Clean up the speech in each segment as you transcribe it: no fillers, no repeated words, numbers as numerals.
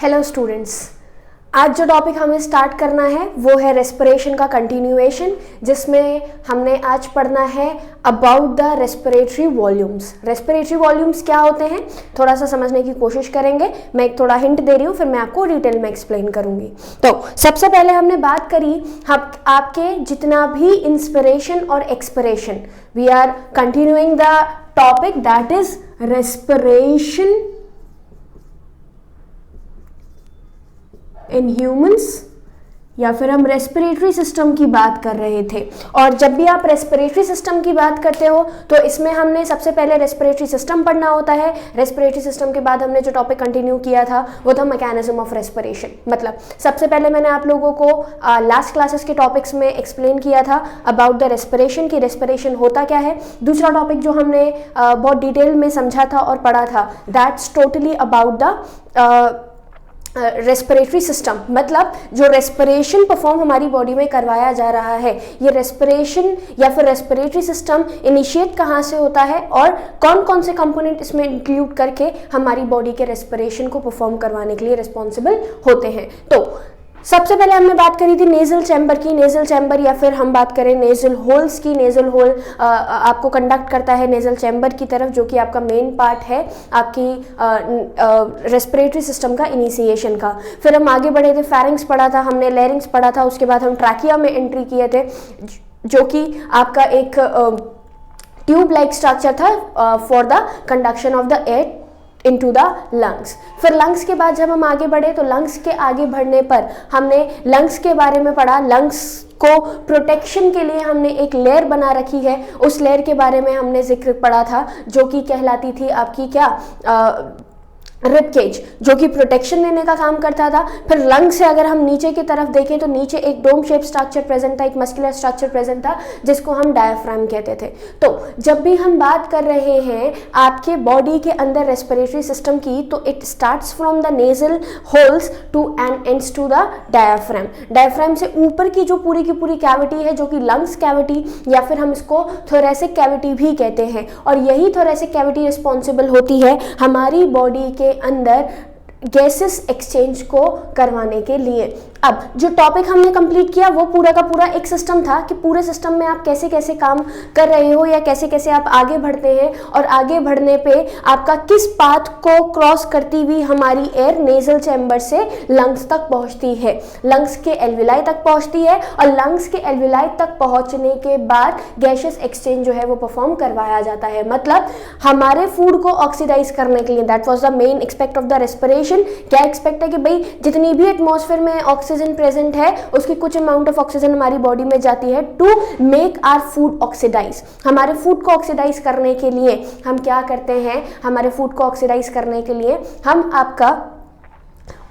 Hello students, आज जो topic हमें स्टार्ट करना है वो है रेस्पिरेशन का कंटिन्यूएशन, जिसमें हमने आज पढ़ना है about the respiratory volumes. Respiratory volumes क्या होते हैं थोड़ा सा समझने की कोशिश करेंगे। मैं एक थोड़ा हिंट दे रही हूँ, फिर मैं आपको डिटेल में एक्सप्लेन करूँगी। तो सबसे पहले हमने बात करी आपके जितना भी इंस्पिरेशन और expiration, we are continuing the topic that is respiration in humans, या फिर हम रेस्पिरेटरी सिस्टम की बात कर रहे थे। और जब भी आप रेस्पिरेटरी सिस्टम की बात करते हो तो इसमें हमने सबसे पहले रेस्पिरेटरी सिस्टम पढ़ना होता है। रेस्पिरेटरी सिस्टम के बाद हमने जो टॉपिक कंटिन्यू किया था वो था मैकेनिज्म ऑफ रेस्पिरेशन। मतलब सबसे पहले मैंने आप लोगों को लास्ट क्लासेस के टॉपिक्स में एक्सप्लेन किया था अबाउट द रेस्पिरेशन, कि रेस्पिरेशन होता क्या है। दूसरा टॉपिक जो हमने बहुत डिटेल में समझा था और पढ़ा था, that's totally about the respiratory system. मतलब जो रेस्पिरेशन परफॉर्म हमारी बॉडी में करवाया जा रहा है, ये रेस्पिरेशन या फिर रेस्पिरेटरी सिस्टम इनिशिएट कहाँ से होता है और कौन कौन से कंपोनेंट इसमें इंक्लूड करके हमारी बॉडी के रेस्पिरेशन को परफॉर्म करवाने के लिए रिस्पॉन्सिबल होते हैं। तो सबसे पहले हमने बात करी थी नेजल चैम्बर की। नेजल चैम्बर या फिर हम बात करें नेजल होल्स की, नेजल होल आपको कंडक्ट करता है नेजल चैम्बर की तरफ, जो कि आपका मेन पार्ट है आपकी रेस्पिरेटरी सिस्टम का इनिशिएशन का। फिर हम आगे बढ़े थे, फेरिंग्स पढ़ा था हमने, लेरिंग्स पढ़ा था, उसके बाद हम ट्रैकिया में एंट्री किए थे, जो कि आपका एक ट्यूब लाइक स्ट्रक्चर था for the conduction of the air into the lungs. फिर लंग्स के बाद जब हम आगे बढ़े तो लंग्स के आगे बढ़ने पर हमने लंग्स के बारे में पढ़ा। लंग्स को प्रोटेक्शन के लिए हमने एक लेयर बना रखी है, उस लेयर के बारे में हमने जिक्र पढ़ा था, जो कि कहलाती थी आपकी क्या रिब केज, जो कि प्रोटेक्शन देने का काम करता था। फिर लंग से अगर हम नीचे की तरफ देखें तो नीचे एक डोम शेप स्ट्रक्चर प्रेजेंट था, एक मस्कुलर स्ट्रक्चर प्रेजेंट था, जिसको हम डायफ्राम कहते थे। तो जब भी हम बात कर रहे हैं आपके बॉडी के अंदर रेस्पिरेटरी सिस्टम की, तो it starts from the nasal holes to and ends to the diaphragm. Diaphragm से ऊपर की जो पूरी की पूरी कैविटी है, जो कि लंग्स कैविटी या फिर हम इसको थोरेसिक कैविटी भी कहते हैं, और यही थोरेसिक कैविटी रिस्पॉन्सिबल होती है हमारी बॉडी के अंदर गैसेस एक्सचेंज को करवाने के लिए। अब जो टॉपिक हमने कंप्लीट किया वो पूरा का पूरा एक सिस्टम था कि पूरे सिस्टम में आप कैसे कैसे काम कर रहे हो या कैसे कैसे आप आगे बढ़ते हैं, और आगे बढ़ने पे आपका किस पाथ को क्रॉस करती हुई हमारी एयर नेजल चैम्बर से लंग्स तक पहुंचती है, लंग्स के एल्विलाई तक पहुंचती है, और लंग्स के एल्विलाई तक पहुंचने के बाद गैसेस एक्सचेंज जो है वो परफॉर्म करवाया जाता है। मतलब हमारे फूड को ऑक्सीडाइज करने के लिए, that was the main expect of the respiration. क्या एक्सपेक्ट है कि भाई जितनी भी एटमॉस्फेयर में ऑक्सीजन प्रेजेंट है उसकी कुछ अमाउंट ऑफ ऑक्सीजन हमारी बॉडी में जाती है to make our food oxidise. हमारे फूड को ऑक्सीडाइज करने के लिए हम क्या करते हैं, हमारे फूड को ऑक्सीडाइज करने के लिए हम आपका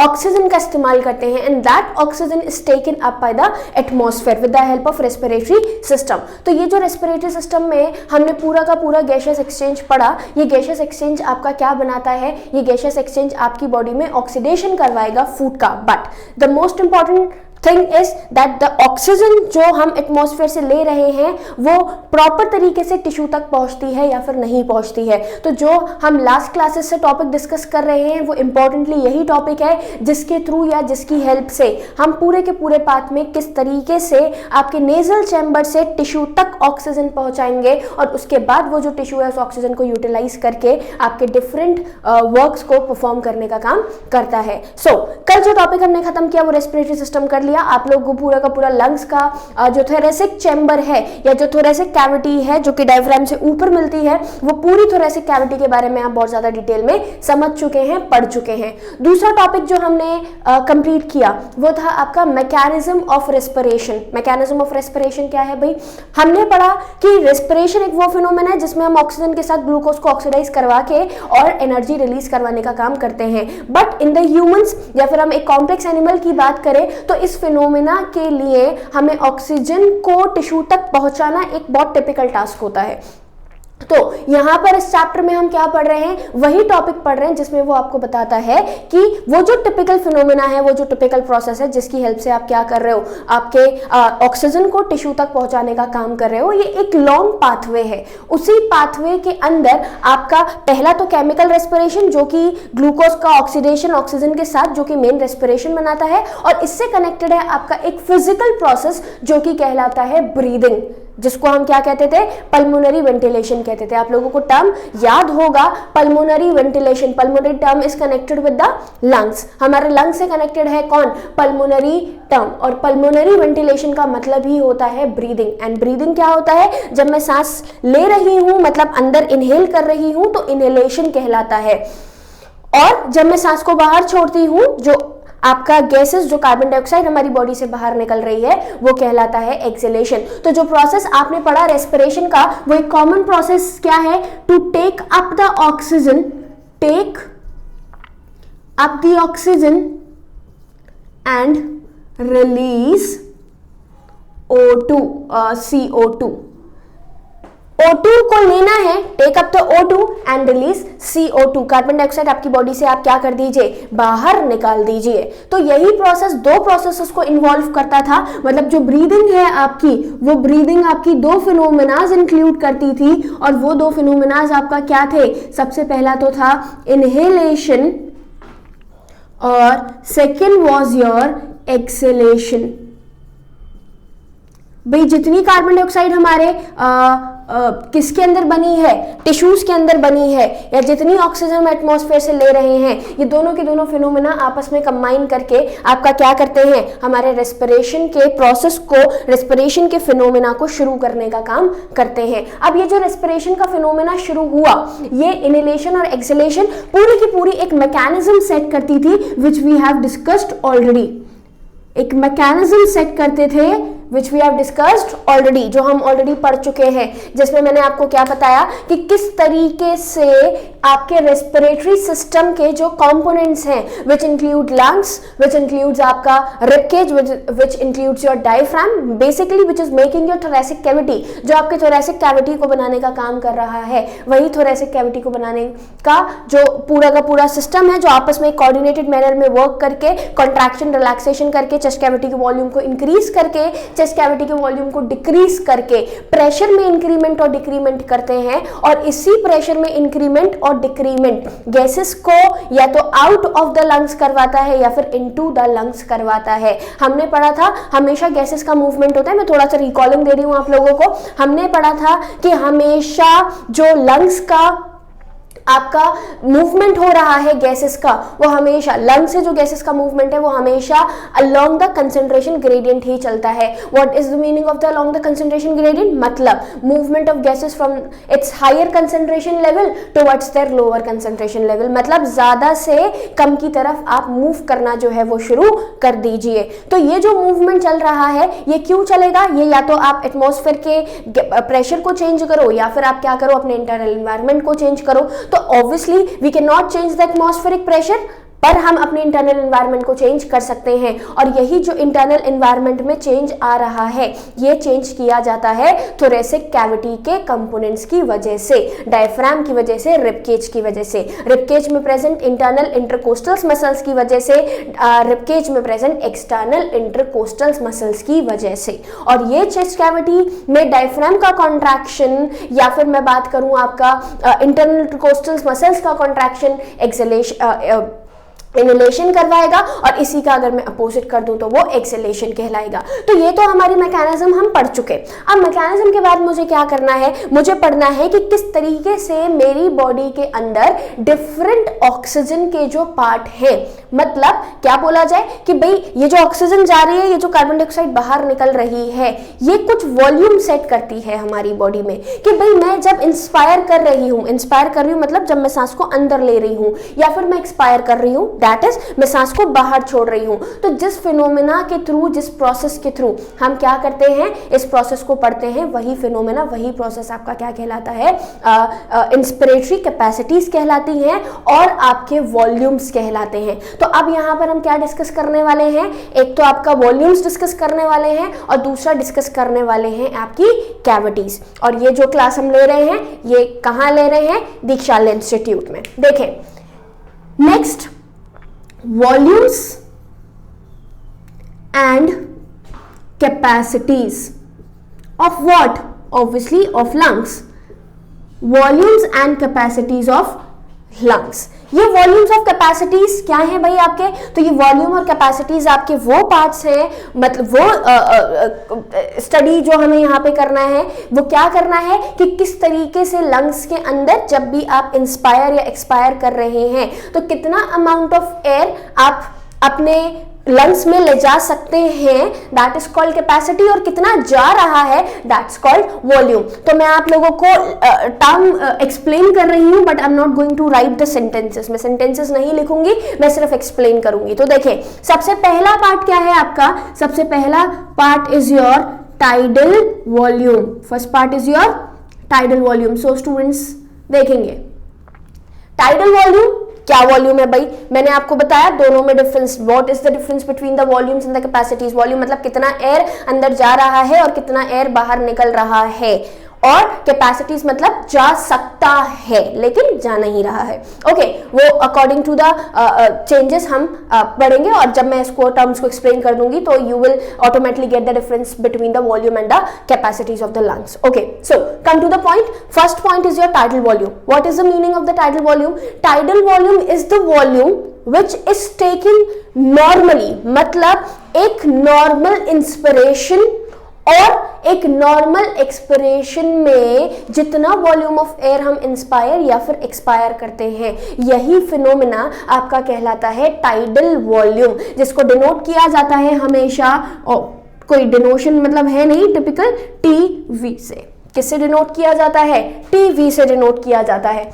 ऑक्सीजन का इस्तेमाल करते हैं, and that oxygen is taken up by the atmosphere with the help of respiratory system. तो ये जो रेस्पिरेटरी सिस्टम में हमने पूरा का पूरा गैसेस एक्सचेंज पढ़ा, ये गैसेस एक्सचेंज आपका क्या बनाता है, ये गैसेस एक्सचेंज आपकी बॉडी में ऑक्सीडेशन करवाएगा फूड का। But the most important thing is that the oxygen जो हम एटमॉस्फेयर से ले रहे हैं वो प्रॉपर तरीके से टिश्यू तक पहुंचती है या फिर नहीं पहुंचती है। तो जो हम लास्ट क्लासेस से टॉपिक डिस्कस कर रहे हैं वो इंपॉर्टेंटली यही टॉपिक है, जिसके थ्रू या जिसकी हेल्प से हम पूरे के पूरे पाथ में किस तरीके से आपके नेजल चैम्बर से टिश्यू तक ऑक्सीजन पहुंचाएंगे, और उसके बाद वो जो टिश्यू है उस ऑक्सीजन को यूटिलाइज करके आपके डिफरेंट वर्क्स को परफॉर्म करने का काम करता है। सो कल जो टॉपिक हमने खत्म किया वो रेस्पिरेटरी सिस्टम कर लिया। आप लोग को पूरा का पूरा लंग्स का जो थोरेसिक चैम्बर है या जो थोरेसिक कैविटी है जो कि डायफ्राम से ऊपर मिलती है, वो पूरी थोरेसिक कैविटी के बारे में आप बहुत ज्यादा डिटेल में समझ चुके हैं, पढ़ चुके हैं। दूसरा टॉपिक जो हमने कंप्लीट किया वो था आपका mechanism of respiration. Mechanism of respiration क्या है भाई? हमने पढ़ा कि रेस्पिरेशन एक वो फिनोमेना है जिसमें हम ऑक्सीजन के साथ ग्लूकोज को ऑक्सीडाइज करवा के और एनर्जी रिलीज करवाने का काम करते हैं। बट इन द ह्यूमंस या फिर हम एक कॉम्प्लेक्स एनिमल की बात करें तो इस फिनोमेना के लिए हमें ऑक्सीजन को टिश्यू तक पहुंचाना एक बहुत टिपिकल टास्क होता है। तो यहाँ पर इस चैप्टर में हम क्या पढ़ रहे हैं, वही टॉपिक पढ़ रहे हैं जिसमें वो आपको बताता है कि वो जो टिपिकल फिनोमेना है, वो जो टिपिकल प्रोसेस है जिसकी हेल्प से आप क्या कर रहे हो, आपके ऑक्सीजन को टिश्यू तक पहुंचाने का काम कर रहे हो, ये एक लॉन्ग पाथवे है। उसी पाथवे के अंदर आपका पहला तो केमिकल रेस्पिरेशन जो कि ग्लूकोज का ऑक्सीडेशन ऑक्सीजन के साथ जो कि मेन रेस्पिरेशन बनाता है, और इससे कनेक्टेड है आपका एक फिजिकल प्रोसेस जो कि कहलाता है ब्रीदिंग, जिसको हम क्या कहते थे, पल्मोनरी वेंटिलेशन कहते थे। आप लोगों को टर्म याद होगा, pulmonary ventilation. Pulmonary term is connected with the lungs, हमारे लंग्स से कनेक्टेड है कौन, पल्मोनरी टर्म। और पल्मोनरी वेंटिलेशन का मतलब ही होता है ब्रीदिंग। एंड ब्रीदिंग क्या होता है, जब मैं सांस ले रही हूं मतलब अंदर इनहेल कर रही हूं तो इनहेलेशन कहलाता है, और जब मैं सांस को बाहर छोड़ती हूं, जो आपका गैसेस, जो कार्बन डाइऑक्साइड हमारी बॉडी से बाहर निकल रही है, वो कहलाता है एक्सहेलेशन। तो जो प्रोसेस आपने पढ़ा रेस्पिरेशन का, वो एक कॉमन प्रोसेस क्या है, to take up the oxygen, take up the oxygen and release O2, CO2। O2 को लेना है, take up the O2 and release CO2। Carbon dioxide आपकी बॉडी से आप क्या कर दीजिए, बाहर निकाल दीजिए। तो यही प्रोसेस दो प्रोसेसेस को इन्वॉल्व करता था, मतलब जो ब्रीदिंग है आपकी, वो ब्रीदिंग आपकी दो फिनोमेनाज इंक्लूड करती थी, और वो दो फिनोमेनाज आपका क्या थे, सबसे पहला तो था इनहेलेशन और सेकेंड वाज योर एक्सहेलेशन। भाई जितनी कार्बन डाइऑक्साइड हमारे किसके अंदर बनी है, टिश्यूज के अंदर बनी है, या जितनी ऑक्सीजन हम एटमॉस्फेयर से ले रहे हैं, ये दोनों के दोनों फिनोमेना आपस में कंबाइन करके आपका क्या करते हैं, हमारे रेस्पिरेशन के प्रोसेस को, रेस्पिरेशन के फिनोमेना को शुरू करने का काम करते हैं। अब ये जो रेस्पिरेशन का फिनोमेना शुरू हुआ, ये इनहेलेशन और एक्सहेलेशन पूरी की पूरी एक मैकेनिज्म सेट करती थी, which we have discussed already. एक मैकेनिज्म सेट करते थे which we have discussed already, जो हम ऑलरेडी पढ़ चुके हैं, जिसमें मैंने आपको क्या बताया कि किस तरीके से आपके रेस्पिरेटरी सिस्टम के जो कंपोनेंट्स हैं, which include lungs, which includes आपका rib cage, which includes your diaphragm, basically which is making your thoracic cavity, जो आपके थोरेसिक कैविटी को बनाने का काम कर रहा है, वही थोरेसिक कैविटी को बनाने का जो पूरा का पूरा सिस्टम है, जो आपस में कोऑर्डिनेटेड मैनर में वर्क करके, कॉन्ट्रैक्शन रिलैक्सेशन करके, चेस्ट कैविटी के वॉल्यूम को इंक्रीज करके, चेस्ट कैविटी के वॉल्यूम को डिक्रीज करके प्रेशर में इंक्रीमेंट और डिक्रीमेंट करते हैं। और इसी प्रेशर में इंक्रीमेंट और डिक्रीमेंट गैसेस को या तो आउट ऑफ द लंग्स करवाता है या फिर इनटू द लंग्स करवाता है। हमने पढ़ा था हमेशा गैसेस का मूवमेंट होता है, मैं थोड़ा सा रिकॉलिंग दे रही हूं आप लोगों को। हमने पढ़ा था कि हमेशा जो लंग्स का आपका मूवमेंट हो रहा है गैसेस का, वो हमेशा लंग से जो गैसेस का मूवमेंट है वो हमेशा अलोंग द कंसंट्रेशन ग्रेडियंट ही चलता है। What is the meaning of the along the concentration gradient, मतलब movement of gases from its higher concentration level towards their lower concentration level, मतलब ज्यादा से कम की तरफ आप मूव करना जो है वो शुरू कर दीजिए। तो ये जो मूवमेंट चल रहा है ये क्यों चलेगा, ये या तो आप एटमॉस्फेयर के प्रेशर को चेंज करो या फिर आप क्या करो, अपने इंटरनल एनवायरनमेंट को चेंज करो। तो obviously we cannot change the atmospheric pressure, पर हम अपने इंटरनल एनवायरनमेंट को चेंज कर सकते हैं। और यही जो इंटरनल एनवायरनमेंट में चेंज आ रहा है, ये चेंज किया जाता है थोरेसिक कैविटी के कंपोनेंट्स की वजह से, डायफ्राम की वजह से, रिब केज की वजह से, रिब केज में प्रेजेंट इंटरनल इंटरकोस्टल्स मसल्स की वजह से, रिब केज में प्रेजेंट एक्सटर्नल इंटरकोस्टल्स मसल्स की वजह से। और ये चेस्ट कैविटी में डायफ्राम का कॉन्ट्रैक्शन, या फिर मैं बात करूं आपका इंटरनल इंटरकोस्टल्स मसल्स का कॉन्ट्रैक्शन, एक्सहेलेशन इनहेलेशन करवाएगा, और इसी का अगर मैं अपोजिट कर दूं तो वो एक्सहेलेशन कहलाएगा। तो ये तो हमारी मैकेनिज्म हम पढ़ चुके। अब मैकेनिज्म के बाद मुझे क्या करना है, मुझे पढ़ना है कि किस तरीके से मेरी बॉडी के अंदर डिफरेंट ऑक्सीजन के जो पार्ट हैं, मतलब क्या बोला जाए कि भाई ये जो ऑक्सीजन जा रही है, ये जो कार्बन डाइऑक्साइड बाहर निकल रही है, ये कुछ वॉल्यूम सेट करती है हमारी बॉडी में कि भाई मैं जब इंस्पायर कर रही हूँ मतलब जब मैं सांस को अंदर ले रही हूँ, या फिर मैं एक्सपायर कर रही हूँ दैट इज मैं सांस को बाहर छोड़ रही हूं। तो जिस फिनोमेना के थ्रू, जिस प्रोसेस के थ्रू हम क्या करते हैं, इस प्रोसेस को पढ़ते हैं, वही फिनोमेना, वही प्रोसेस आपका क्या कहलाता है, इंस्पिरेटरी कैपेसिटीज कहलाती हैं और आपके वॉल्यूम्स कहलाते हैं। तो अब यहां पर हम क्या डिस्कस करने वाले हैं, एक तो आपका वॉल्यूम्स डिस्कस करने वाले हैं और दूसरा डिस्कस करने वाले हैं आपकी कैविटीज। और ये जो क्लास हम ले रहे हैं ये कहां ले रहे हैं, दीक्षालय इंस्टीट्यूट में। देखें next, volumes and capacities of what, obviously of lungs, volumes and capacities of lungs. ये वॉल्यूम्स ऑफ कैपेसिटीज क्या है भाई आपके, तो ये वॉल्यूम और कैपेसिटीज आपके वो पार्ट्स हैं, मतलब वो स्टडी जो हमें यहाँ पे करना है वो क्या करना है कि किस तरीके से लंग्स के अंदर जब भी आप इंस्पायर या एक्सपायर कर रहे हैं तो कितना अमाउंट ऑफ एयर आप अपने लंग्स में ले जा सकते हैं, दैट इज कॉल्ड कैपेसिटी, और कितना जा रहा है दैट्स कॉल्ड वॉल्यूम। तो मैं आप लोगों को टर्म एक्सप्लेन कर रही हूं but I am not going to write the sentences, मैं सेंटेंसेस नहीं लिखूंगी, मैं सिर्फ एक्सप्लेन करूंगी। तो देखिए सबसे पहला पार्ट क्या है आपका, सबसे पहला part is your tidal volume, first part is your tidal volume. So students देखेंगे टाइडल वॉल्यूम क्या वॉल्यूम है भाई, मैंने आपको बताया दोनों में difference, what is the difference between the volumes and the capacities. Volume मतलब कितना एयर अंदर जा रहा है और कितना एयर बाहर निकल रहा है, और कैपेसिटीज मतलब जा सकता है लेकिन जा नहीं रहा है। ओके, वो अकॉर्डिंग टू द चेंजेस हम पढ़ेंगे और जब मैं इसको टर्म्स को एक्सप्लेन कर दूंगी तो you will automatically get the difference between the volume and the capacities of the lungs. Okay, so come to the point, first point is your tidal volume. What is the meaning of the tidal volume? Tidal volume is the volume which is taken normally, मतलब एक normal inspiration और एक normal expiration में जितना volume of air हम inspire या फिर expire करते हैं, यही फिनोमेना आपका कहलाता है टाइडल वॉल्यूम, जिसको डिनोट किया जाता है हमेशा, कोई डिनोशन मतलब है नहीं टिपिकल, टीवी से। किससे डिनोट किया जाता है? टीवी से डिनोट किया जाता है।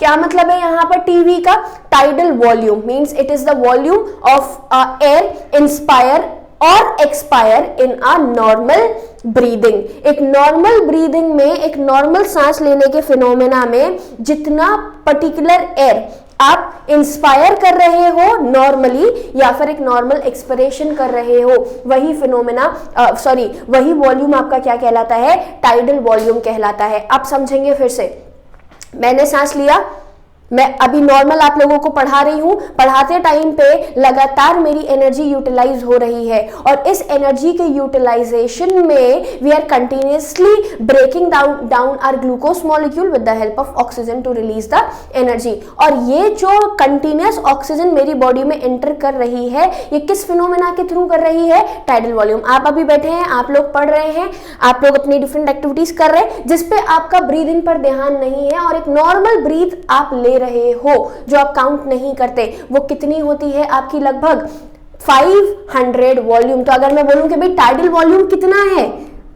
क्या मतलब है यहाँ पर टीवी का? Tidal volume means it is the volume of air inspire और expire in a normal breathing. एक नॉर्मल ब्रीदिंग में, एक नॉर्मल सांस लेने के फिनोमेना में जितना पर्टिकुलर एयर आप इंस्पायर कर रहे हो नॉर्मली या फिर एक नॉर्मल एक्सपिरेशन कर रहे हो, वही फिनोमेना वही वॉल्यूम आपका क्या कहलाता है? टाइडल वॉल्यूम कहलाता है। आप समझेंगे फिर से, मैंने सांस लिया, मैं अभी नॉर्मल आप लोगों को पढ़ा रही हूं, पढ़ाते टाइम पे लगातार मेरी एनर्जी यूटिलाइज हो रही है और इस एनर्जी के यूटिलाइजेशन में we are continuously breaking down our glucose molecule with the help of oxygen to release the energy. और ये जो कंटिन्यूस ऑक्सीजन मेरी बॉडी में एंटर कर रही है, ये किस फिनोमेना के थ्रू कर रही है? Tidal volume. आप अभी बैठे हैं, आप लोग पढ़ रहे हैं, आप लोग अपनी डिफरेंट एक्टिविटीज कर रहे हैं जिसपे आपका ब्रीदिंग पर ध्यान नहीं है और एक नॉर्मल ब्रीथ आप ले रहे हो जो आप काउंट नहीं करते, वो कितनी होती है आपकी? लगभग 500 वॉल्यूम। तो अगर मैं बोलूं कि भाई टाइडल वॉल्यूम कितना है,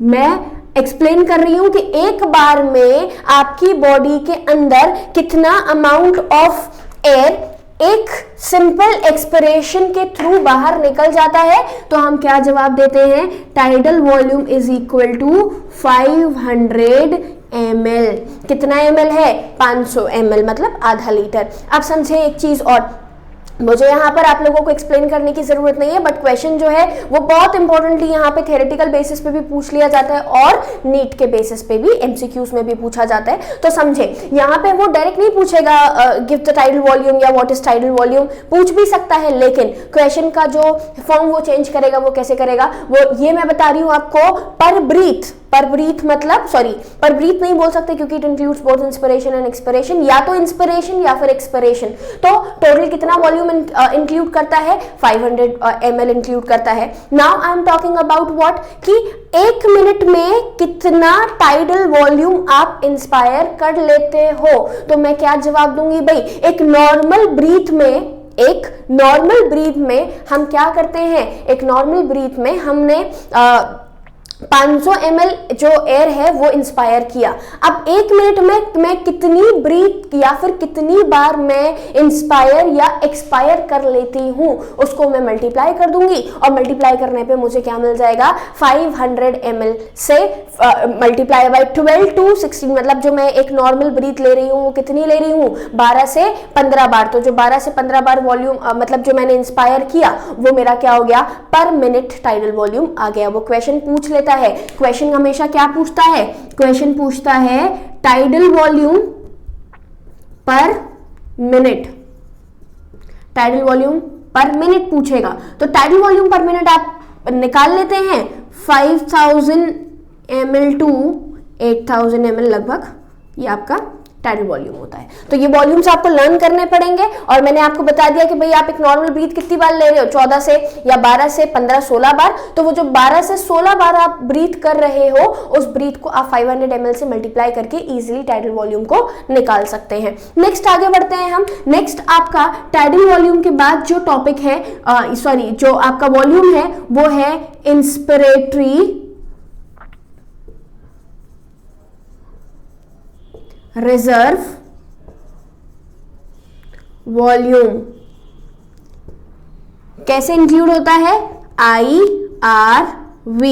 मैं एक्सप्लेन कर रही हूं कि एक बार में आपकी बॉडी के अंदर कितना अमाउंट ऑफ एयर एक सिंपल एक्सपिरेशन के थ्रू बाहर निकल जाता है, तो हम क्या जवाब देते हैं? Tidal volume is equal to 500 ml। कितना ml है? 500 ml, मतलब आधा लीटर। अब समझे एक चीज और, मुझे यहाँ पर आप लोगों को एक्सप्लेन करने की जरूरत नहीं है, बट क्वेश्चन जो है वो बहुत इंपॉर्टेंटली यहाँ पे थ्योरेटिकल बेसिस पे भी पूछ लिया जाता है और नीट के बेसिस पे भी, एमसीक्यूज में भी पूछा जाता है। तो समझे, यहाँ पे वो डायरेक्ट नहीं पूछेगा गिव द टाइडल वॉल्यूम या व्हाट इज टाइडल वॉल्यूम, पूछ भी सकता है, लेकिन क्वेश्चन का जो फॉर्म वो चेंज करेगा, वो कैसे करेगा, वो ये मैं बता रही हूँ आपको। पर ब्रीथ मतलब पर ब्रीथ नहीं बोल सकते क्योंकि it includes both inspiration and expiration, या तो इंस्पिरेशन या फिर एक्सपिरेशन। तो टोटल कितना वॉल्यूम इंक्लूड करता है? 500 ml इंक्लूड करता है। Now I am talking about what, कि एक मिनट में कितना टाइडल वॉल्यूम आप इंस्पायर कर लेते हो। तो मैं क्या जवाब दूंगी भाई? एक नॉर्मल ब्रीथ में हम क्या करते हैं? एक नॉर्मल ब्रीथ में हमने 500 ml जो एयर है वो इंस्पायर किया। अब 1 मिनट में मैं कितनी ब्रीथ या फिर कितनी बार मैं इंस्पायर या एक्सपायर कर लेती हूँ उसको मैं मल्टीप्लाई कर दूंगी, और मल्टीप्लाई करने पे मुझे क्या मिल जाएगा, 500 ml से मल्टीप्लाई बाय 12 to 16, मतलब जो मैं एक नॉर्मल ब्रीथ ले रही हूँ वो कितनी ले रही हूँ, 12 से 15 बार। तो जो 12 से 15 बार वॉल्यूम मतलब जो मैंने इंस्पायर किया वो मेरा क्या हो गया, पर मिनट टाइडल वॉल्यूम आ गया। वो क्वेश्चन पूछ लेता है, क्वेश्चन हमेशा क्या पूछता है, क्वेश्चन पूछता है टाइडल वॉल्यूम पर मिनट, टाइडल वॉल्यूम पर मिनट पूछेगा। तो टाइडल वॉल्यूम पर मिनट आप निकाल लेते हैं, 5000 ml टू 8000 ml लगभग ये आपका टाइडल वॉल्यूम होता है। तो ये वॉल्यूम्स आपको लर्न करने पड़ेंगे, और मैंने आपको बता दिया कि भाई आप एक नॉर्मल ब्रीथ कितनी बार ले रहे हो, 14 से या 12 से 15 16 बार। तो वो जो 12 से 16 बार आप ब्रीथ कर रहे हो उस ब्रीथ को आप 500 ml से मल्टीप्लाई करके इजीली टाइडल वॉल्यूम को निकाल सकते हैं। नेक्स्ट आगे बढ़ते हैं हम। नेक्स्ट आपका टाइडल वॉल्यूम के बाद जो टॉपिक है जो आपका वॉल्यूम है वो है इंस्पिरेटरी रिजर्व वॉल्यूम। कैसे इंक्लूड होता है, IRV,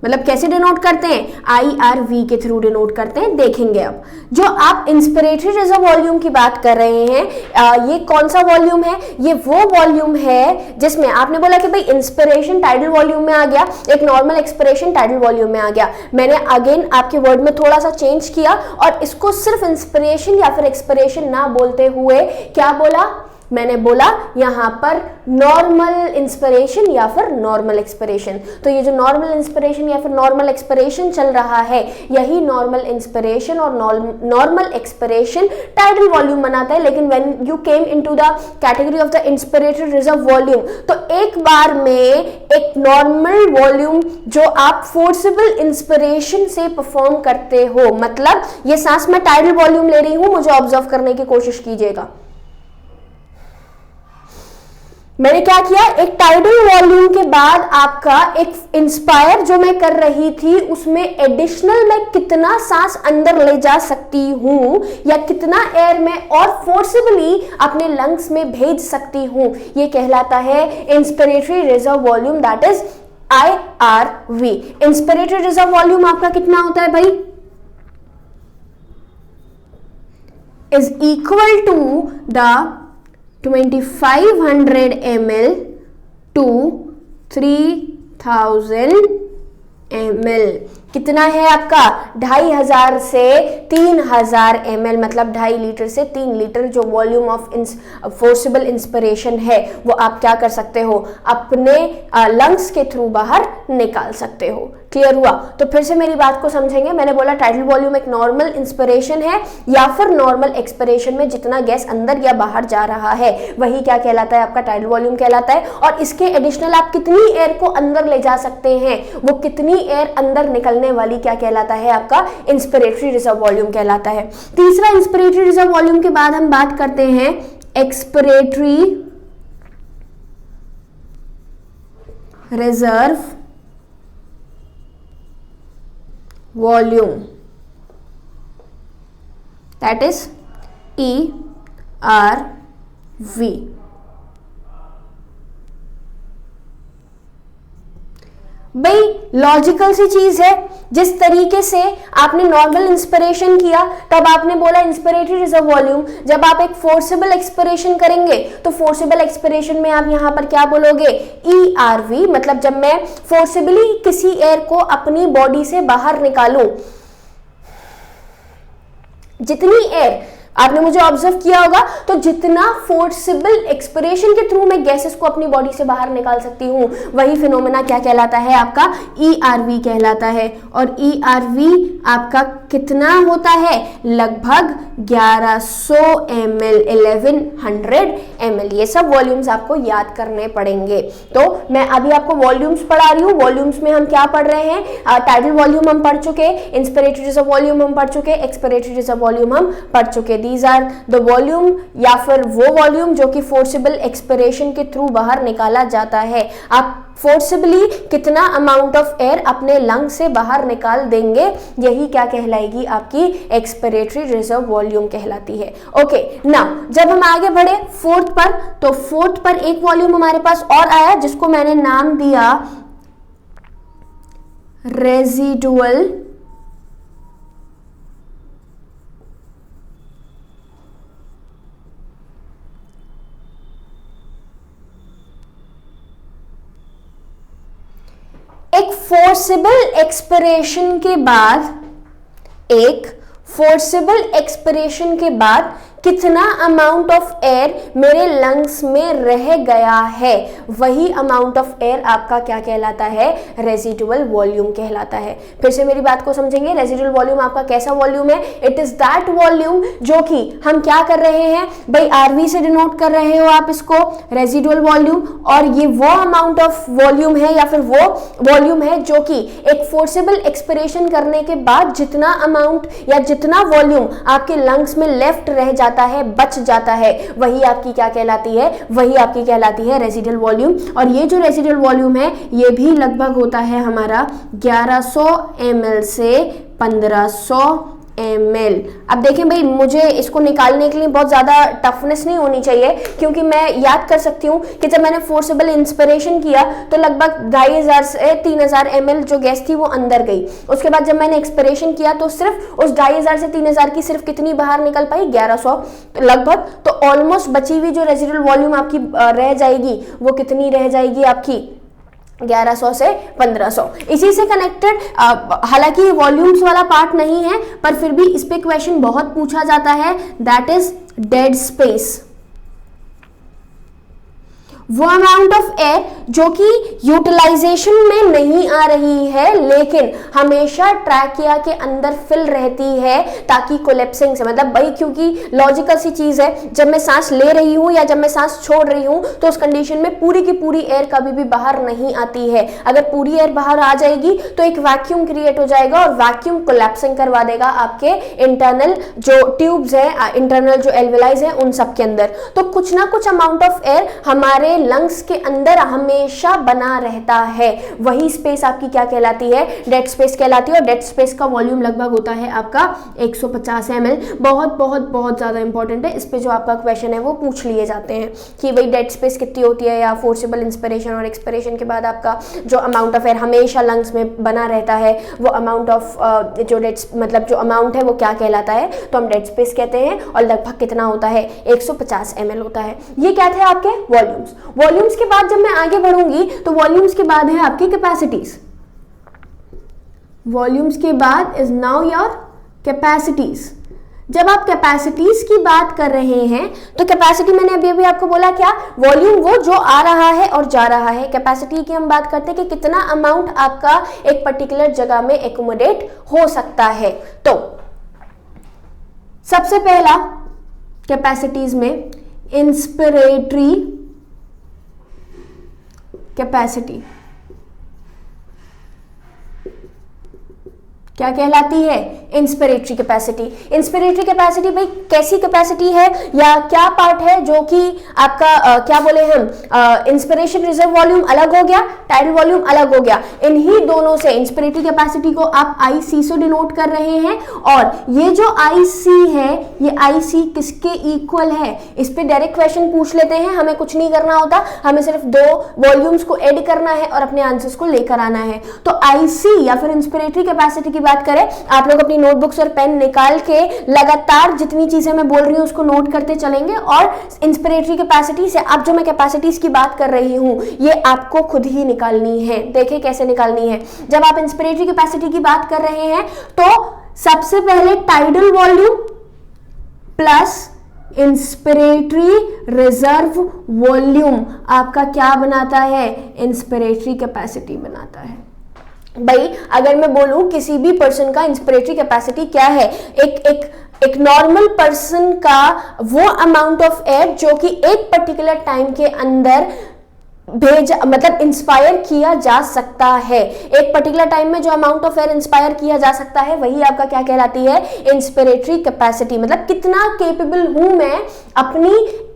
मतलब कैसे डिनोट करते हैं, IRV के थ्रू डिनोट करते हैं, देखेंगे। अब जो आप इंस्पिरेटरी रिजर्व वॉल्यूम की बात कर रहे हैं, ये कौन सा वॉल्यूम है, ये वो वॉल्यूम है जिसमें आपने बोला कि भाई इंस्पिरेशन टाइडल वॉल्यूम में आ गया, एक नॉर्मल एक्सपिरेशन टाइडल वॉल्यूम में आ गया। मैंने अगेन आपके वर्ड में थोड़ा सा चेंज किया और इसको सिर्फ इंस्पिरेशन या फिर एक्सपिरेशन ना बोलते हुए क्या बोला, मैंने बोला यहां पर नॉर्मल इंस्पिरेशन या फिर नॉर्मल एक्सपिरेशन। तो ये जो नॉर्मल इंस्पिरेशन या फिर नॉर्मल एक्सपिरेशन चल रहा है, यही नॉर्मल इंस्पिरेशन और नॉर्मल एक्सपिरेशन टाइडल वॉल्यूम बनाता है। लेकिन when you came into the category of the inspiratory reserve volume, तो एक बार में एक नॉर्मल वॉल्यूम जो आप फोर्सिबल इंस्पिरेशन से परफॉर्म करते हो, मतलब ये सांस में टाइडल वॉल्यूम ले रही हूं, मुझे ऑब्जर्व करने की कोशिश कीजिएगा। मैंने क्या किया, एक टाइडल वॉल्यूम के बाद आपका एक इंस्पायर जो मैं कर रही थी उसमें एडिशनल मैं कितना सांस अंदर ले जा सकती हूं या कितना एयर में और फोर्सिबली अपने लंग्स में भेज सकती हूं, ये कहलाता है inspiratory reserve volume, that is IRV। Inspiratory reserve volume आपका कितना होता है भाई, is equal to the 2500 ml to 3000 ml। कितना है आपका, 2500 से 3000 ml, मतलब 2.5 लीटर से 3 लीटर जो वॉल्यूम ऑफ फोर्सिबल इंस्पिरेशन है वो आप क्या कर सकते हो, अपने लंग्स के थ्रू बाहर निकाल सकते हो। क्लियर हुआ? तो फिर से मेरी बात को समझेंगे। मैंने बोला टाइडल वॉल्यूम एक नॉर्मल इंस्पिरेशन है या फिर नॉर्मल एक्सपिरेशन में जितना गैस अंदर या बाहर जा रहा है वही क्या कहलाता है, आपका टाइडल वॉल्यूम कहलाता है। और इसके एडिशनल आप कितनी एयर को अंदर ले जा सकते हैं, वो कितनी एयर अंदर निकलने वाली क्या कहलाता है, आपका इंस्पिरेटरी रिजर्व वॉल्यूम कहलाता है। तीसरा इंस्पिरेटरी रिजर्व वॉल्यूम के बाद हम बात करते हैं expiratory reserve volume, that is ERV। भाई लॉजिकल सी चीज है, जिस तरीके से आपने नॉर्मल इंस्पिरेशन किया तब आपने बोला इंस्पिरेटरी रिजर्व वॉल्यूम, जब आप एक फोर्सिबल एक्सपिरेशन करेंगे तो फोर्सिबल एक्सपिरेशन में आप यहां पर क्या बोलोगे, ERV, मतलब जब मैं फोर्सिबली किसी एयर को अपनी बॉडी से बाहर निकालूं, जितनी एयर आपने मुझे ऑब्जर्व किया होगा, तो जितना फोर्सिबल एक्सपिरेशन के थ्रू मैं गैसेस को अपनी बॉडी से बाहर निकाल सकती हूँ वही फिनोमेना क्या कहलाता है, आपका ERV कहलाता है। और ERV आपका कितना होता है, लगभग 1100 ml, 1100 ml। ये सब वॉल्यूम्स आपको याद करने पड़ेंगे। तो मैं अभी आपको वॉल्यूम्स पढ़ा रही हूँ। वॉल्यूम्स में हम क्या पढ़ रहे हैं, टाइडल वॉल्यूम हम पढ़ चुके, इंस्पिरेटरी रिजर्व वॉल्यूम हम पढ़ चुके, एक्सपिरेटरी रिजर्व वॉल्यूम हम पढ़ चुके। दीज आर द वॉल्यूम या फिर वो वॉल्यूम जो कि फोर्सिबल एक्सपिरेशन के थ्रू बाहर निकाला जाता है। आप फोर्सिबली कितना अमाउंट ऑफ एयर अपने लंग से बाहर निकाल देंगे, यही क्या कहलाएगी, आपकी एक्सपिरेटरी रिजर्व वॉल्यूम कहलाती है। ओके, नाउ जब हम आगे बढ़े फोर्थ पर, तो फोर्थ पर एक वॉल्यूम हमारे पास और आया जिसको मैंने नाम दिया रेजिडुअल एक फोर्सिबल एक्सपिरेशन के बाद कितना अमाउंट ऑफ एयर मेरे लंग्स में रह गया है, वही अमाउंट ऑफ एयर आपका क्या कहलाता है, रेजिडुअल वॉल्यूम कहलाता है। फिर से मेरी बात को समझेंगे, रेजिडुअल वॉल्यूम आपका कैसा वॉल्यूम है, इट इज दैट वॉल्यूम जो कि हम क्या कर रहे हैं भाई, आरवी से डिनोट कर रहे हो आप इसको रेजिडुअल वॉल्यूम, और ये वो अमाउंट ऑफ वॉल्यूम है या फिर वो वॉल्यूम है जो कि एक फोर्सिबल एक्सपिरेशन करने के बाद जितना अमाउंट या जितना वॉल्यूम आपके लंग्स में लेफ्ट रह जाता है, बच जाता है, वही आपकी क्या कहलाती है, वही आपकी कहलाती है रेजिडुअल वॉल्यूम। और ये जो रेजिडुअल वॉल्यूम है ये भी लगभग होता है हमारा 1100 ml से 1500 ml। अब देखें भाई, मुझे इसको निकालने के लिए बहुत ज़्यादा टफनेस नहीं होनी चाहिए, क्योंकि मैं याद कर सकती हूँ कि जब मैंने फोर्सिबल इंस्पिरेशन किया तो लगभग 2500 से 3000 ml जो गैस थी वो अंदर गई। उसके बाद जब मैंने एक्सपिरेशन किया तो सिर्फ उस 2500 से 3000 की सिर्फ कितनी बाहर निकल पाई, 1100 लगभग। तो ऑलमोस्ट बची हुई जो रेजिडुअल वॉल्यूम आपकी रह जाएगी वो कितनी रह जाएगी आपकी, 1100 से 1500। इसी से कनेक्टेड, हालांकि वॉल्यूम्स वाला पार्ट नहीं है पर फिर भी इस पे क्वेश्चन बहुत पूछा जाता है, दैट इज डेड स्पेस। वो अमाउंट ऑफ एयर जो कि यूटिलाइजेशन में नहीं आ रही है लेकिन हमेशा ट्रैकिया के अंदर फिल रहती है, ताकि कोलेप्सिंग से, मतलब भाई क्योंकि लॉजिकल सी चीज है, जब मैं सांस ले रही हूं या जब मैं सांस छोड़ रही हूं तो उस कंडीशन में पूरी की पूरी एयर कभी भी बाहर नहीं आती है। अगर पूरी एयर बाहर आ जाएगी तो एक वैक्यूम क्रिएट हो जाएगा और वैक्यूम कोलेप्सिंग करवा देगा आपके इंटरनल जो ट्यूब्स है, इंटरनल जो एल्वेलाइज है उन सब के अंदर। तो कुछ ना कुछ अमाउंट ऑफ एयर हमारे लंग्स के अंदर हमेशा बना रहता है, वही स्पेस आपकी क्या कहलाती है, डेड स्पेस कहलाती है। और डेड स्पेस का वॉल्यूम लगभग होता है आपका 150 ml। बहुत बहुत बहुत ज्यादा इंपॉर्टेंट है, इस पे जो आपका क्वेश्चन है वो पूछ लिए जाते हैं कि भाई डेड स्पेस कितनी होती है, या फोर्सिबल इंस्पिरेशन और एक्सपिरेशन के बाद आपका जो अमाउंट ऑफ एयर हमेशा लंग्स में बना रहता है वो अमाउंट ऑफ जो डेड मतलब जो अमाउंट है वो क्या कहलाता है, तो हम डेड स्पेस कहते हैं। और लगभग कितना होता है, 150 ml होता है। ये क्या थे आपके वॉल्यूम्स। वॉल्यूम्स के बाद जब मैं आगे बढ़ूंगी तो वॉल्यूम्स के बाद है आपकी कैपेसिटीज। वॉल्यूम्स के बाद इज नाउ योर कैपेसिटीज। जब आप कैपेसिटीज की बात कर रहे हैं तो कैपेसिटी मैंने अभी अभी आपको बोला क्या, वॉल्यूम वो जो आ रहा है और जा रहा है। कैपेसिटी की हम बात करते हैं कि कितना अमाउंट आपका एक पर्टिकुलर जगह में एकोमोडेट हो सकता है। तो सबसे पहला कैपेसिटीज में इंस्पिरेटरी कैपेसिटी क्या कहलाती है, इंस्पिरेटरी कैपेसिटी। इंस्पिरेटरी कैपेसिटी भाई कैसी कैपेसिटी है या क्या पार्ट है जो कि आपका क्या बोले हम, इंस्पिरेशन रिजर्व वॉल्यूम अलग हो गया, टाइडल वॉल्यूम अलग हो गया। इन्हीं दोनों से इंस्पिरेटरी कैपेसिटी को आप IC से डिनोट कर रहे हैं। और ये जो IC है ये IC किसके इक्वल है, इस पे डायरेक्ट क्वेश्चन पूछ लेते हैं, हमें कुछ नहीं करना होता, हमें सिर्फ दो वॉल्यूम्स को ऐड करना है और अपने आंसर्स को लेकर आना है। तो IC या फिर इंस्पिरेटरी कैपेसिटी की बात करें, आप लोग अपनी नोटबुक्स और पेन निकाल के लगातार जितनी चीजें मैं बोल रही हूं उसको नोट करते चलेंगे। और इंस्पिरेटरी कैपेसिटी से अब जो मैं कैपेसिटीज की बात कर रही हूं ये आपको खुद ही निकालनी है। देखिए कैसे निकालनी है। जब आप इंस्पिरेटरी कैपेसिटी की बात कर रहे हैं तो सबसे पहले tidal volume plus inspiratory reserve volume आपका क्या बनाता है, इंस्पिरेटरी कैपेसिटी बनाता है। भाई अगर मैं बोलूं किसी भी पर्सन का इंस्पिरेटरी कैपेसिटी क्या है, एक नॉर्मल पर्सन का वो अमाउंट ऑफ एयर जो कि एक पर्टिकुलर टाइम के अंदर मतलब इंस्पायर किया जा सकता है। एक पर्टिकुलर टाइम में जो अमाउंट ऑफ एयर इंस्पायर किया जा सकता है वही आपका क्या कहलाती है, इंस्पिरेटरी कैपेसिटी। मतलब कितना केपेबल हूं मैं अपनी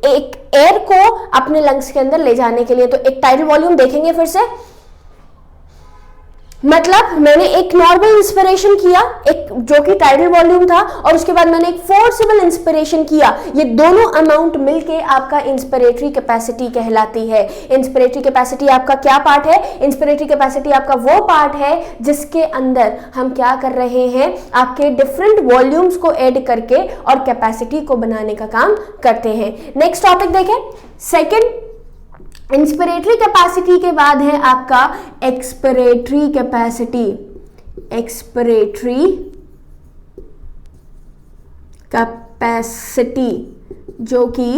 एक एयर को अपने लंग्स के अंदर ले जाने के लिए। तो एक टाइडल वॉल्यूम देखेंगे फिर से, मतलब मैंने एक नॉर्मल इंस्पिरेशन किया, एक जो कि टाइडल वॉल्यूम था, और उसके बाद मैंने एक फोर्सिबल इंस्पिरेशन किया। ये दोनों अमाउंट मिलके आपका इंस्पिरेटरी कैपेसिटी कहलाती है। इंस्पिरेटरी कैपेसिटी आपका क्या पार्ट है, इंस्पिरेटरी कैपेसिटी आपका वो पार्ट है जिसके अंदर हम क्या कर रहे हैं, आपके डिफरेंट वॉल्यूम्स को ऐड करके और कैपेसिटी को बनाने का काम करते हैं। नेक्स्ट टॉपिक देखें, सेकेंड, इंस्पिरेटरी कैपेसिटी के बाद है आपका एक्सपिरेटरी कैपेसिटी। एक्सपिरेटरी कैपेसिटी जो कि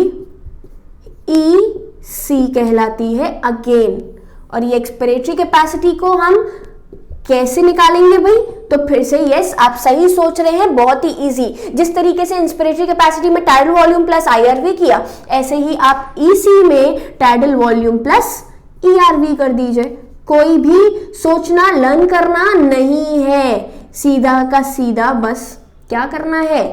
EC कहलाती है अगेन। और ये एक्सपिरेटरी कैपेसिटी को हम कैसे निकालेंगे भाई, तो फिर से यस आप सही सोच रहे हैं, बहुत ही इजी। जिस तरीके से इंस्पिरेटरी कैपेसिटी में टाइडल वॉल्यूम प्लस IRV किया, ऐसे ही आप EC में टाइडल वॉल्यूम प्लस ERV कर दीजिए। कोई भी सोचना लर्न करना नहीं है, सीधा का सीधा बस क्या करना है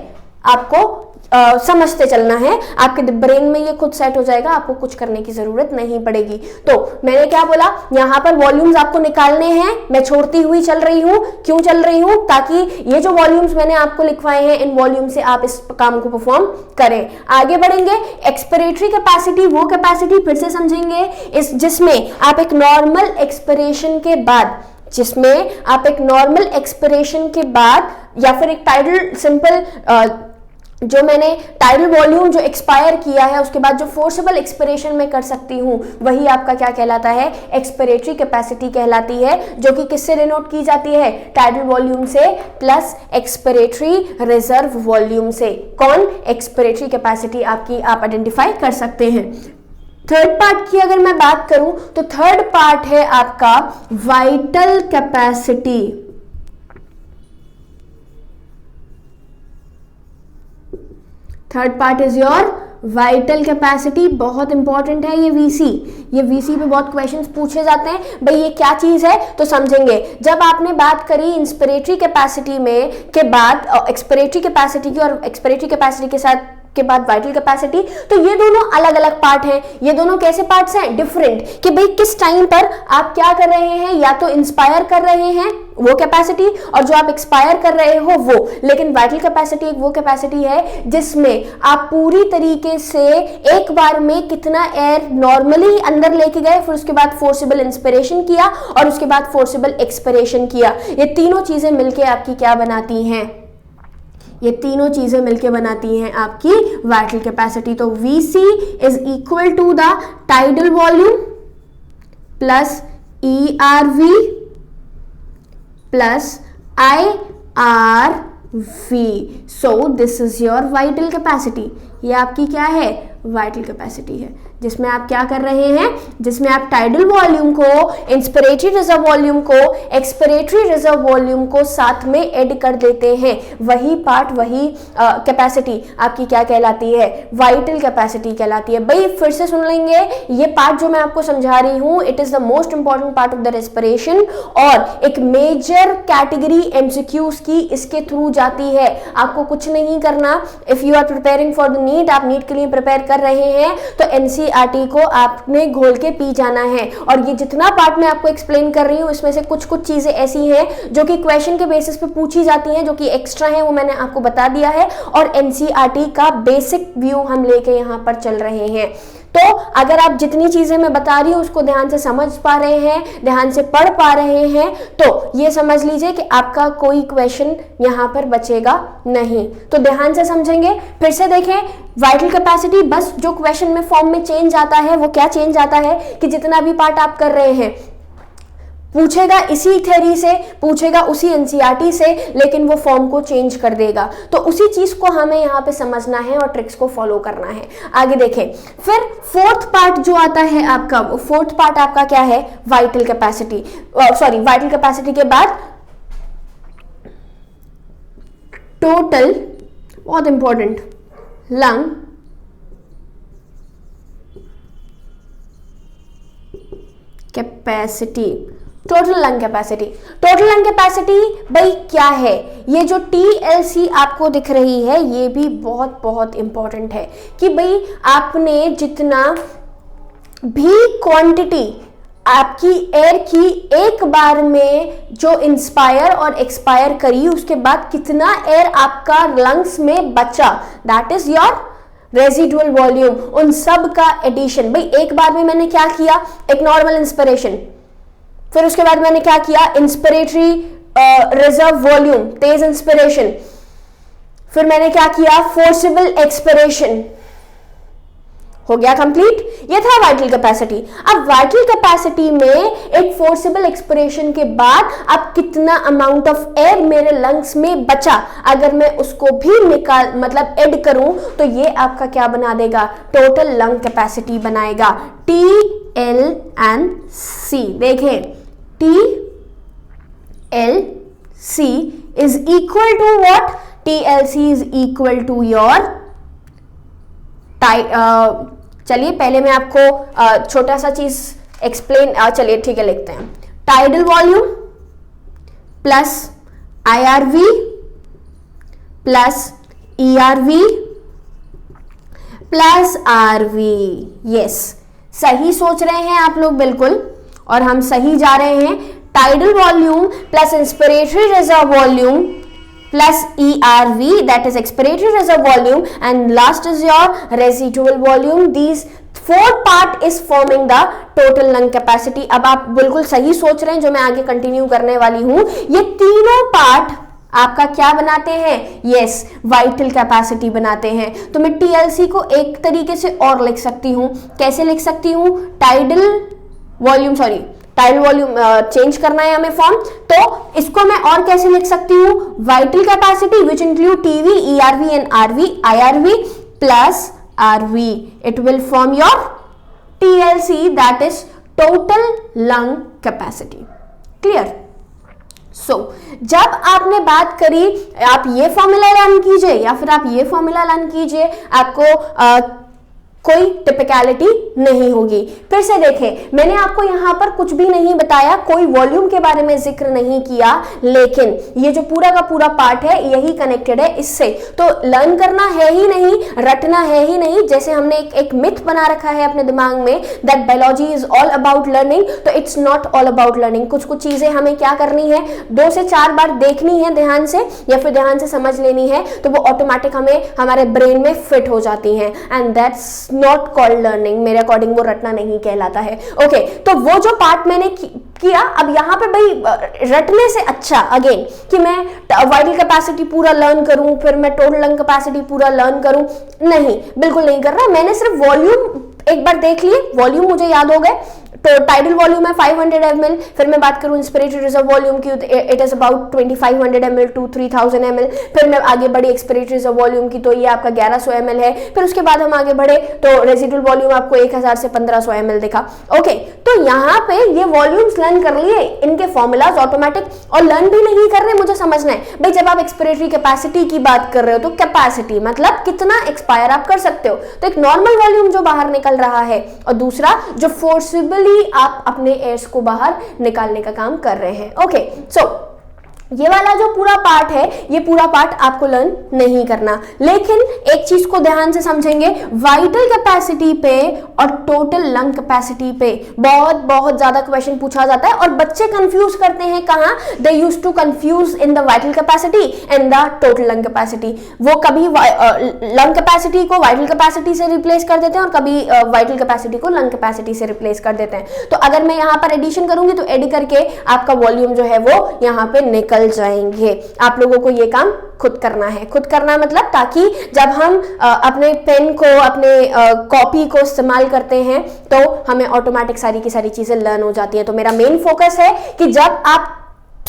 आपको समझते चलना है। आपके ब्रेन में ये खुद सेट हो जाएगा, आपको कुछ करने की जरूरत नहीं पड़ेगी। तो मैंने क्या बोला, यहां पर वॉल्यूम्स आपको निकालने हैं, मैं छोड़ती हुई चल रही हूं। क्यों चल रही हूं, ताकि ये जो वॉल्यूम्स मैंने आपको लिखवाए हैं, इन वॉल्यूम से आप इस काम को परफॉर्म करें। आगे बढ़ेंगे, एक्सपिरेटरी कैपेसिटी वो कैपेसिटी फिर से समझेंगे इस जिसमें आप एक नॉर्मल एक्सपिरेशन के बाद, जिसमें आप एक नॉर्मल एक्सपिरेशन के बाद या फिर एक टाइडल सिंपल जो मैंने टाइडल वॉल्यूम जो एक्सपायर किया है उसके बाद जो फोर्सेबल एक्सपिरेशन में कर सकती हूं, वही आपका क्या कहलाता है, एक्सपिरेटरी कैपेसिटी कहलाती है, जो कि किससे डिनोट की जाती है, टाइडल वॉल्यूम से प्लस एक्सपिरेटरी रिजर्व वॉल्यूम से। कौन, एक्सपिरेटरी कैपेसिटी आपकी आप आइडेंटिफाई कर सकते हैं। थर्ड पार्ट की अगर मैं बात करूं तो थर्ड पार्ट है आपका vital capacity. Third part is your vital capacity. बहुत इंपॉर्टेंट है ये वीसी, ये वीसी पे बहुत क्वेश्चंस पूछे जाते हैं। भाई ये क्या चीज है, तो समझेंगे। जब आपने बात करी इंस्पिरेटरी कैपेसिटी में के बाद एक्सपिरेटरी कैपेसिटी की और एक्सपिरेटरी कैपेसिटी के साथ के बाद वाइटल कैपेसिटी, तो ये दोनों अलग अलग पार्ट हैं। ये दोनों कैसे पार्ट्स हैं, डिफरेंट, कि भाई किस टाइम पर आप क्या कर रहे हैं, या तो इंस्पायर कर रहे हैं वो कैपेसिटी, और जो आप एक्सपायर कर रहे हो वो। लेकिन वाइटल कैपेसिटी एक वो कैपेसिटी है जिसमें आप पूरी तरीके से एक बार में कितना एयर नॉर्मली अंदर लेके गए, फिर उसके बाद फोर्सिबल इंस्पिरेशन किया और उसके बाद फोर्सिबल एक्सपिरेशन किया। ये तीनों चीजें मिलके आपकी क्या बनाती हैं, ये तीनों चीजें मिलके बनाती हैं आपकी वाइटल कैपेसिटी। तो VC is equal to the tidal volume plus ERV plus IRV। So this is your vital capacity. ये आपकी क्या है, वाइटल कैपेसिटी है, जिसमें आप क्या कर रहे हैं, जिसमें आप टाइडल वॉल्यूम को, इंस्पिरेटरी रिजर्व वॉल्यूम को, एक्सपिरेटरी रिजर्व वॉल्यूम को साथ में ऐड कर देते हैं। वही पार्ट, वही कैपेसिटी आपकी क्या कहलाती है, वाइटल कैपेसिटी कहलाती है। भाई फिर से सुन लेंगे, ये पार्ट जो मैं आपको समझा रही हूं, it is the most important part of the respiration, और एक मेजर कैटेगरी MCQs की इसके थ्रू जाती है। आपको कुछ नहीं करना, if you are preparing for the NEET, आप नीट के लिए प्रिपेयर कर रहे हैं तो NCERT को आपने घोल के पी जाना है। और ये जितना पार्ट मैं आपको एक्सप्लेन कर रही हूँ, इसमें से कुछ कुछ चीजें ऐसी हैं जो कि क्वेश्चन के बेसिस पे पूछी जाती हैं, जो कि एक्स्ट्रा है, वो मैंने आपको बता दिया है। और NCERT का बेसिक व्यू हम लेके यहाँ पर चल रहे हैं। तो अगर आप जितनी चीजें मैं बता रही हूं उसको ध्यान से समझ पा रहे हैं, ध्यान से पढ़ पा रहे हैं, तो ये समझ लीजिए कि आपका कोई क्वेश्चन यहां पर बचेगा नहीं। तो ध्यान से समझेंगे। फिर से देखें, वाइटल कैपेसिटी, बस जो क्वेश्चन में फॉर्म में चेंज आता है वो क्या चेंज आता है कि जितना भी पार्ट आप कर रहे हैं पूछेगा इसी थ्योरी से, पूछेगा उसी NCERT से, लेकिन वो फॉर्म को चेंज कर देगा। तो उसी चीज को हमें यहाँ पे समझना है और ट्रिक्स को फॉलो करना है। आगे देखें, फिर फोर्थ पार्ट जो आता है आपका, वो फोर्थ पार्ट आपका क्या है, vital capacity. Sorry, vital capacity के बाद टोटल, बहुत important, lung capacity, total lung capacity. Total lung capacity भाई क्या है? ये जो TLC आपको दिख रही है ये भी बहुत बहुत इंपॉर्टेंट है कि भाई आपने जितना भी क्वांटिटी आपकी एयर की एक बार में जो इंस्पायर और एक्सपायर करी उसके बाद कितना एयर आपका लंग्स में बचा, that is your residual volume. उन सब का एडिशन। भाई एक बार में मैंने क्या किया? एक नॉर्मल इंस्पिरेशन, फिर उसके बाद मैंने क्या किया? इंस्पिरेटरी रिजर्व वॉल्यूम, तेज इंस्पिरेशन, फिर मैंने क्या किया? Forcible expiration. हो गया कंप्लीट। ये था वाइटल कैपेसिटी। अब वाइटल कैपेसिटी में एक फोर्सिबल एक्सपिरेशन के बाद अब कितना अमाउंट ऑफ एयर मेरे लंग्स में बचा, अगर मैं उसको भी निकाल मतलब ऐड करूं तो ये आपका क्या बना देगा? टोटल लंग कैपेसिटी बनाएगा। TLC देखें, TLC is equal to what? TLC is equal to your चलिए पहले मैं आपको छोटा सा चीज एक्सप्लेन, चलिए ठीक है लिखते हैं। Tidal volume plus IRV plus ERV plus RV। Yes, सही सोच रहे हैं आप लोग बिल्कुल, और हम सही जा रहे हैं। Tidal volume plus inspiratory reserve volume plus ERV, that is expiratory reserve volume, and last is your residual volume. These four part is forming the total lung capacity. अब आप बिल्कुल सही सोच रहे हैं, जो मैं आगे कंटिन्यू करने वाली हूं। ये तीनों पार्ट आपका क्या बनाते हैं? यस, वाइटल कैपेसिटी बनाते हैं। तो मैं TLC को एक तरीके से और लिख सकती हूं। कैसे लिख सकती हूं? टाइडल वॉल्यूम चेंज करना है हमें फॉर्म, तो इसको मैं और कैसे लिख सकती हूं? Vital capacity which include TV, ERV and RV, IRV plus RV, it will form your TLC, that is total lung capacity. Clear? So जब आपने बात करी, आप ये फॉर्मूला लर्न कीजिए या फिर आप ये फॉर्मूला लर्न कीजिए, आपको कोई टिपिकलिटी नहीं होगी। फिर से देखें, मैंने आपको यहां पर कुछ भी नहीं बताया, कोई वॉल्यूम के बारे में जिक्र नहीं किया, लेकिन ये जो पूरा का पूरा पार्ट है यही कनेक्टेड है इससे। तो लर्न करना है ही नहीं, रटना है ही नहीं। जैसे हमने एक मिथ बना रखा है अपने दिमाग में that biology is all about learning, तो it's not all about learning. कुछ कुछ चीजें हमें क्या करनी है? 2 से 4 बार देखनी है ध्यान से, या फिर ध्यान से समझ लेनी है, तो वो ऑटोमेटिक हमें हमारे ब्रेन में फिट हो जाती हैं, and that's not called learning. मेरे अकॉर्डिंग वो रटना नहीं कहलाता है। ओके, तो वो जो पार्ट मैंने किया, अब यहां पे भाई रटने से अच्छा अगेन कि मैं वाइटल कैपेसिटी पूरा लर्न करूं, फिर मैं टोटल लंग कैपेसिटी पूरा लर्न करूं, नहीं, बिल्कुल नहीं कर रहा। मैंने सिर्फ वॉल्यूम एक बार देख लिए, वॉल्यूम मुझे याद हो गए। तो टाइडल वॉल्यूम है 500 ml, फिर मैं बात करूं इंस्पिरेटरी रिजर्व वॉल्यूम की, it is about 2500 ml to 3000 ml। फिर मैं आगे बढ़ी एक्सपिरेटरी रिजर्व वॉल्यूम की, तो ये आपका 1100 ml है। फिर उसके बाद हम आगे बढ़े तो रेजिडुअल वॉल्यूम आपको 1000 से 1500 ml दिखा। ओके, तो यहाँ पे ये वॉल्यूम्स लर्न कर लिए, इनके फॉर्मूलाज ऑटोमेटिक, और लर्न भी नहीं कर रहे, मुझे समझना है भाई जब आप एक्सपिरेटरी कैपेसिटी की बात कर रहे हो तो कैपेसिटी मतलब कितना एक्सपायर आप कर सकते हो। तो एक नॉर्मल वॉल्यूम जो बाहर निकल रहा है, और दूसरा जो फोर्सिबली आप अपने एयर्स को बाहर निकालने का काम कर रहे हैं। ओके, सो ये वाला जो पूरा पार्ट है, ये पूरा पार्ट आपको लर्न नहीं करना, लेकिन एक चीज को ध्यान से समझेंगे, वाइटल कैपेसिटी पे और टोटल लंग कैपेसिटी पे बहुत बहुत ज्यादा क्वेश्चन पूछा जाता है, और बच्चे कंफ्यूज करते हैं कहां? They used to confuse in the vital capacity and the total lung capacity. वो कभी लंग कैपेसिटी को वाइटल कैपेसिटी से रिप्लेस कर देते हैं, और कभी वाइटल कैपेसिटी को लंग कैपेसिटी से रिप्लेस कर देते हैं। तो अगर मैं यहाँ पर एडिशन करूंगी तो एड करके आपका वॉल्यूम जो है वो यहाँ पे निकल जाएंगे। आप लोगों को ये काम खुद करना है। खुद करना मतलब ताकि जब हम अपने पेन को, अपने कॉपी को इस्तेमाल करते हैं तो हमें ऑटोमेटिक सारी की सारी चीजें लर्न हो जाती हैं। तो मेरा मेन फोकस है कि जब आप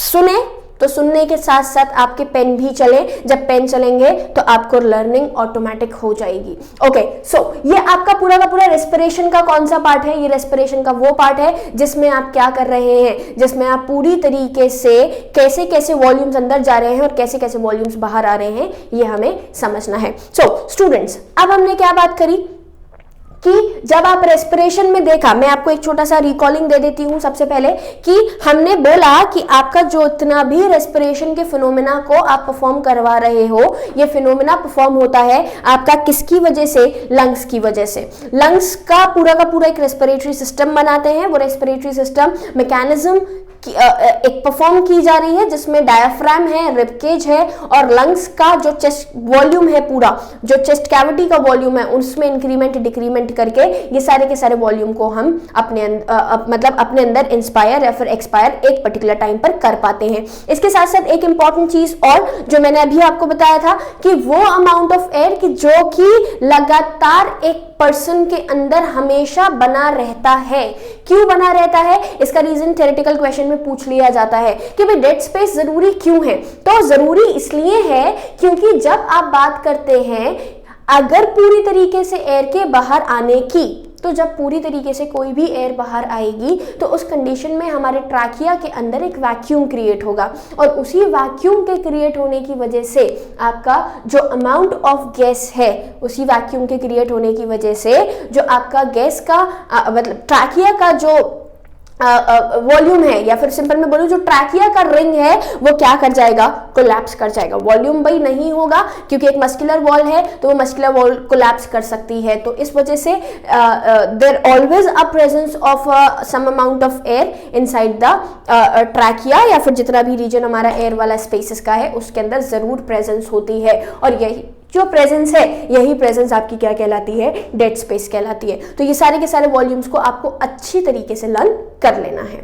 सुने तो सुनने के साथ साथ आपके पेन भी चले। जब पेन चलेंगे तो आपको लर्निंग ऑटोमेटिक हो जाएगी। ओके, सो ये आपका पूरा का पूरा रेस्पिरेशन का कौन सा पार्ट है? ये रेस्पिरेशन का वो पार्ट है जिसमें आप क्या कर रहे हैं, जिसमें आप पूरी तरीके से कैसे कैसे वॉल्यूम्स अंदर जा रहे हैं और कैसे कैसे वॉल्यूम्स बाहर आ रहे हैं, ये हमें समझना है। सो स्टूडेंट्स, अब हमने क्या बात करी? कि जब आप रेस्पिरेशन में देखा, मैं आपको एक छोटा सा रिकॉलिंग दे देती हूं सबसे पहले, कि हमने बोला कि आपका जो इतना भी रेस्पिरेशन के फिनोमेना को आप परफॉर्म करवा रहे हो, ये फिनोमेना परफॉर्म होता है आपका किसकी वजह से? लंग्स की वजह से। लंग्स का पूरा एक रेस्पिरेटरी सिस्टम बनाते हैं। वो रेस्पिरेटरी सिस्टम मैकेनिज्म एक परफॉर्म की जा रही है जिसमें डायाफ्राम है, रिबकेज है और लंग्स का जो चेस्ट वॉल्यूम है, पूरा जो चेस्ट कैविटी का वॉल्यूम है, उसमें इंक्रीमेंट डिक्रीमेंट करके ये सारे के सारे वॉल्यूम को हम अपने मतलब अपने अंदर इंस्पायर या फिर एक्सपायर एक पर्टिकुलर टाइम पर कर पाते हैं। इसके साथ साथ एक इंपॉर्टेंट चीज और जो मैंने अभी आपको बताया था कि वो अमाउंट ऑफ एयर कि जो कि लगातार एक पर्सन के अंदर हमेशा बना रहता है। क्यों बना रहता है? इसका रीजन थ्योरेटिकल क्वेश्चन में पूछ लिया जाता है कि भाई डेड स्पेस जरूरी क्यों है? तो जरूरी इसलिए है क्योंकि जब आप बात करते हैं अगर पूरी तरीके से एयर के बाहर आने की, तो जब पूरी तरीके से कोई भी एयर बाहर आएगी तो उस कंडीशन में हमारे ट्रैकिया के अंदर एक वैक्यूम क्रिएट होगा और उसी वैक्यूम के क्रिएट होने की वजह से आपका जो अमाउंट ऑफ गैस है, उसी वैक्यूम के क्रिएट होने की वजह से जो आपका गैस का मतलब ट्रैकिया का जो वॉल्यूम है, या फिर सिंपल में बोलूं जो ट्रैकिया का रिंग है, वो क्या कर जाएगा? कोलैप्स कर जाएगा। वॉल्यूम भाई नहीं होगा क्योंकि एक मस्कुलर वॉल है तो वो मस्कुलर वॉल कोलैप्स कर सकती है। तो इस वजह से there always a presence of some amount of air inside the trachea, या फिर जितना भी रीजन हमारा एयर वाला स्पेसेस का है उसके अंदर जरूर प्रेजेंस होती है। और यही जो प्रेजेंस है, यही प्रेजेंस आपकी क्या कहलाती है? डेड स्पेस कहलाती है। तो ये सारे के सारे वॉल्यूम्स को आपको अच्छी तरीके से लर्न कर लेना है।